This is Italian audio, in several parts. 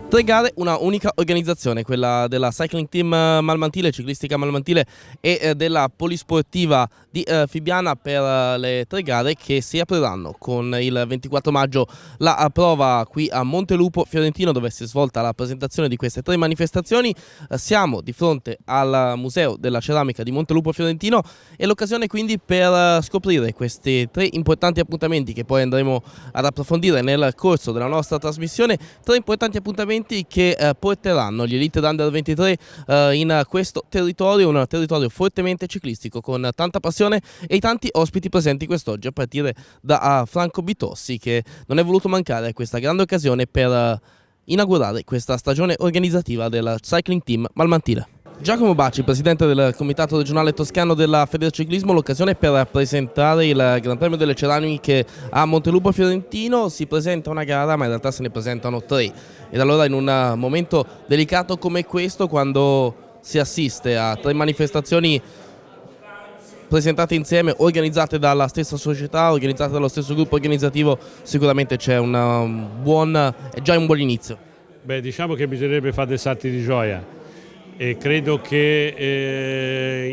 Tre gare, una unica organizzazione, quella della Cycling Team Malmantile, ciclistica Malmantile e della Polisportiva di Fibbiana per le tre gare che si apriranno con il 24 maggio la prova qui a Montelupo Fiorentino, dove si è svolta la presentazione di queste tre manifestazioni. Siamo di fronte al Museo della Ceramica di Montelupo Fiorentino e l'occasione quindi per scoprire questi tre importanti appuntamenti che poi andremo ad approfondire nel corso della nostra trasmissione. Tre importanti appuntamenti che porteranno gli Elite Under 23 in questo territorio, un territorio fortemente ciclistico con tanta passione e i tanti ospiti presenti quest'oggi, a partire da Franco Bitossi, che non è voluto mancare a questa grande occasione per inaugurare questa stagione organizzativa del Cycling Team Malmantile. Giacomo Bacci, presidente del comitato regionale toscano della Federciclismo, l'occasione per presentare il Gran Premio delle Ceramiche a Montelupo Fiorentino. Si presenta una gara, ma in realtà se ne presentano tre. Ed allora in un momento delicato come questo, quando si assiste a tre manifestazioni presentate insieme, organizzate dalla stessa società, organizzate dallo stesso gruppo organizzativo, sicuramente c'è già un buon inizio. Beh, diciamo che bisognerebbe fare dei salti di gioia. E credo che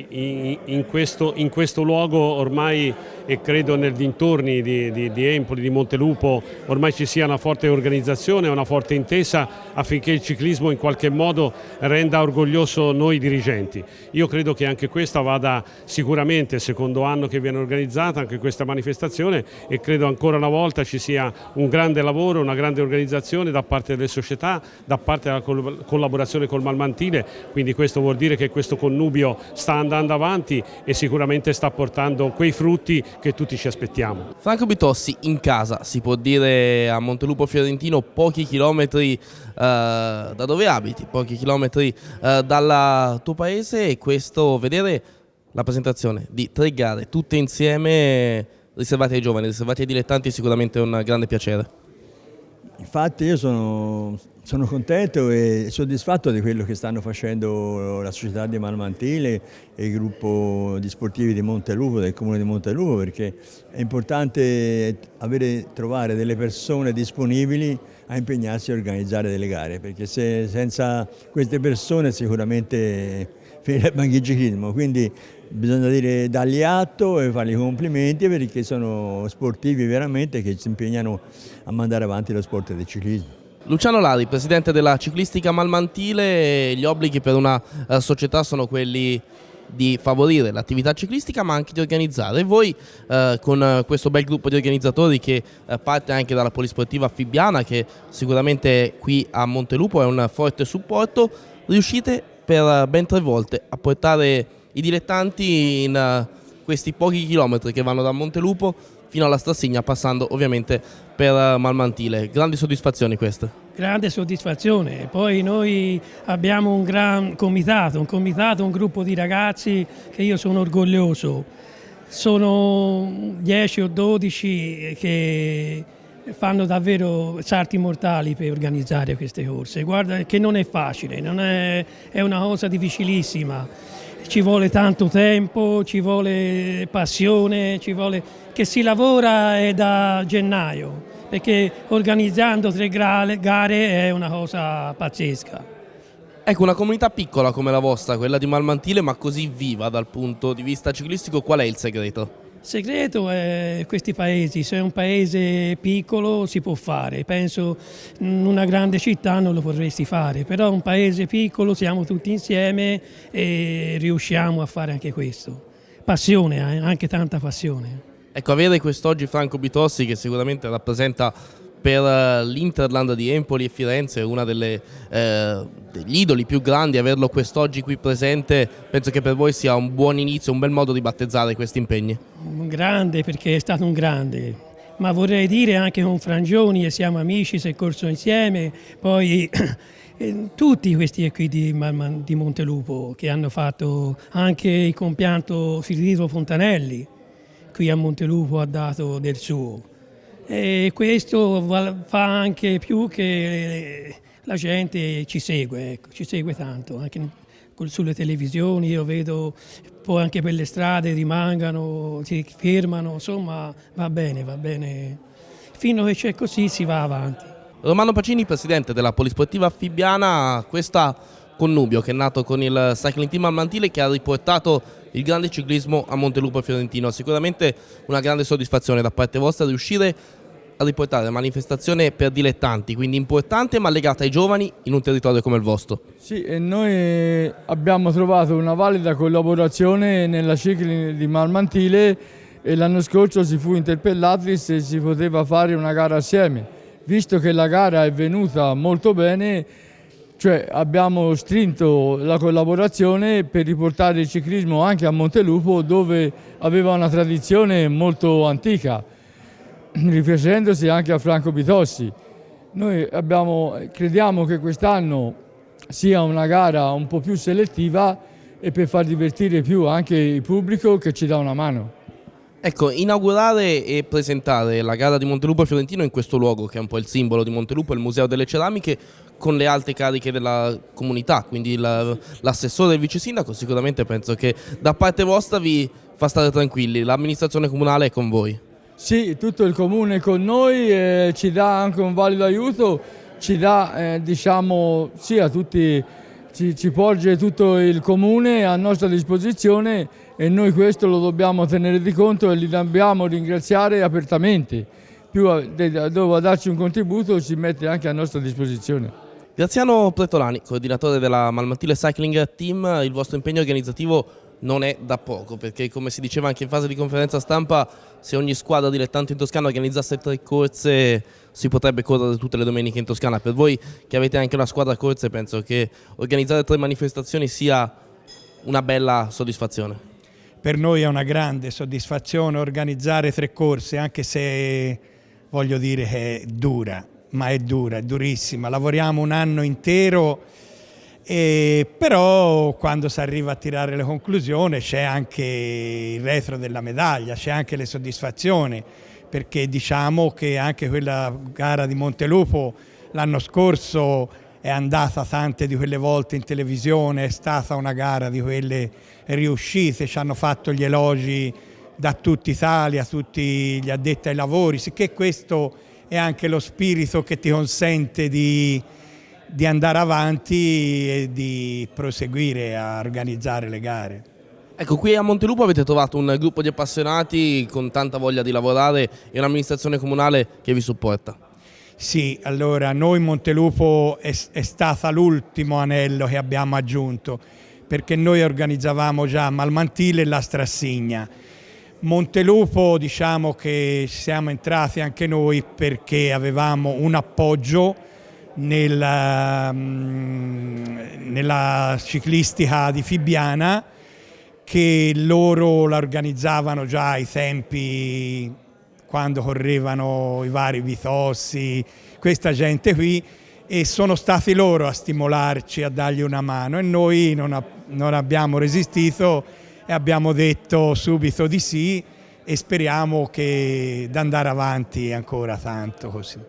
in questo luogo ormai, e credo nei dintorni di Empoli, di Montelupo, ormai ci sia una forte organizzazione, una forte intesa affinché il ciclismo in qualche modo renda orgoglioso noi dirigenti. Io credo che anche questa vada sicuramente, secondo anno che viene organizzata, anche questa manifestazione, e credo ancora una volta ci sia un grande lavoro, una grande organizzazione da parte delle società, da parte della collaborazione col Malmantile. Quindi questo vuol dire che questo connubio sta andando avanti e sicuramente sta portando quei frutti che tutti ci aspettiamo. Franco Bitossi, in casa, si può dire, a Montelupo Fiorentino, pochi chilometri da dove abiti, pochi chilometri dal tuo paese, e questo, vedere la presentazione di tre gare tutte insieme riservate ai giovani, riservate ai dilettanti, è sicuramente un grande piacere. Infatti io sono contento e soddisfatto di quello che stanno facendo la società di Malmantile e il gruppo di sportivi di Montelupo, del comune di Montelupo, perché è importante trovare delle persone disponibili a impegnarsi a organizzare delle gare, perché senza queste persone sicuramente finirebbe anche il ciclismo. Quindi bisogna dargli atto e fargli complimenti, perché sono sportivi veramente che si impegnano a mandare avanti lo sport del ciclismo. Luciano Lari, presidente della ciclistica Malmantile, gli obblighi per una società sono quelli di favorire l'attività ciclistica ma anche di organizzare. E voi con questo bel gruppo di organizzatori che parte anche dalla Polisportiva Fibbiana, che sicuramente qui a Montelupo è un forte supporto, riuscite per ben 3 volte a portare i dilettanti in questi pochi chilometri che vanno da Montelupo fino alla Strassigna, passando ovviamente per Malmantile. Grandi soddisfazioni queste. Grande soddisfazione. Poi noi abbiamo un gran comitato, un gruppo di ragazzi che io sono orgoglioso. Sono 10 o 12 che fanno davvero salti mortali per organizzare queste corse. Guarda che non è facile, è una cosa difficilissima. Ci vuole tanto tempo, ci vuole passione, che si lavora da gennaio, perché organizzando 3 gare è una cosa pazzesca. Ecco, una comunità piccola come la vostra, quella di Malmantile, ma così viva dal punto di vista ciclistico, qual è il segreto? Il segreto è questi paesi. Se è un paese piccolo si può fare, penso in una grande città non lo potresti fare, però un paese piccolo siamo tutti insieme e riusciamo a fare anche questo. Passione, anche tanta passione. Ecco, avere quest'oggi Franco Bitossi, che sicuramente rappresenta per l'Interland di Empoli e Firenze una degli idoli più grandi, averlo quest'oggi qui presente, penso che per voi sia un buon inizio, un bel modo di battezzare questi impegni. Un grande, perché è stato un grande, ma vorrei dire anche con Frangioni, e siamo amici, si è corso insieme, poi tutti questi qui di Montelupo che hanno fatto anche il compianto Filippo Fontanelli, qui a Montelupo ha dato del suo. E questo fa anche più che la gente ci segue, ecco, ci segue tanto, anche sulle televisioni io vedo, poi anche per le strade rimangano, si fermano, insomma va bene, fino a che c'è così si va avanti. Romano Pacini, presidente della Polisportiva Fibbiana, questa connubio che è nato con il Cycling Team Malmantile, che ha riportato il grande ciclismo a Montelupo Fiorentino. Sicuramente una grande soddisfazione da parte vostra riuscire a riportare la manifestazione per dilettanti, quindi importante ma legata ai giovani in un territorio come il vostro. Sì, e noi abbiamo trovato una valida collaborazione nella Cycling di Malmantile e l'anno scorso si fu interpellati se si poteva fare una gara assieme. Visto che la gara è venuta molto bene, cioè abbiamo strinto la collaborazione per riportare il ciclismo anche a Montelupo, dove aveva una tradizione molto antica, rifacendosi anche a Franco Bitossi. Noi crediamo che quest'anno sia una gara un po' più selettiva e per far divertire più anche il pubblico che ci dà una mano. Ecco, inaugurare e presentare la gara di Montelupo Fiorentino in questo luogo, che è un po' il simbolo di Montelupo, il Museo delle Ceramiche, con le alte cariche della comunità, quindi l'assessore e il vice sindaco, sicuramente penso che da parte vostra vi fa stare tranquilli, l'amministrazione comunale è con voi. Sì, tutto il comune è con noi, ci dà anche un valido aiuto, ci dà, diciamo, sì, a tutti, ci porge tutto il comune a nostra disposizione e noi questo lo dobbiamo tenere di conto e li dobbiamo ringraziare apertamente. Più dove darci un contributo si mette anche a nostra disposizione. Graziano Pretolani, coordinatore della Malmantile Cycling Team, il vostro impegno organizzativo non è da poco, perché come si diceva anche in fase di conferenza stampa, se ogni squadra dilettante in Toscana organizzasse 3 corse si potrebbe correre tutte le domeniche in Toscana. Per voi che avete anche una squadra corse penso che organizzare 3 manifestazioni sia una bella soddisfazione. Per noi è una grande soddisfazione organizzare 3 corse, anche se voglio dire che è dura, ma è dura, è durissima. Lavoriamo un anno intero, però quando si arriva a tirare le conclusioni c'è anche il retro della medaglia, c'è anche le soddisfazioni, perché diciamo che anche quella gara di Montelupo l'anno scorso è andata tante di quelle volte in televisione, è stata una gara di quelle riuscite, ci hanno fatto gli elogi da tutta Italia, tutti gli addetti ai lavori, sicché questo è anche lo spirito che ti consente di andare avanti e di proseguire a organizzare le gare. Ecco, qui a Montelupo avete trovato un gruppo di appassionati con tanta voglia di lavorare e un'amministrazione comunale che vi supporta. Sì, allora noi Montelupo è stata l'ultimo anello che abbiamo aggiunto, perché noi organizzavamo già Malmantile la Strassigna. Montelupo diciamo che siamo entrati anche noi perché avevamo un appoggio nella ciclistica di Fibbiana, che loro la organizzavano già ai tempi quando correvano i vari Bitossi, questa gente qui, e sono stati loro a stimolarci, a dargli una mano, e noi non abbiamo resistito e abbiamo detto subito di sì e speriamo di andare avanti ancora tanto così.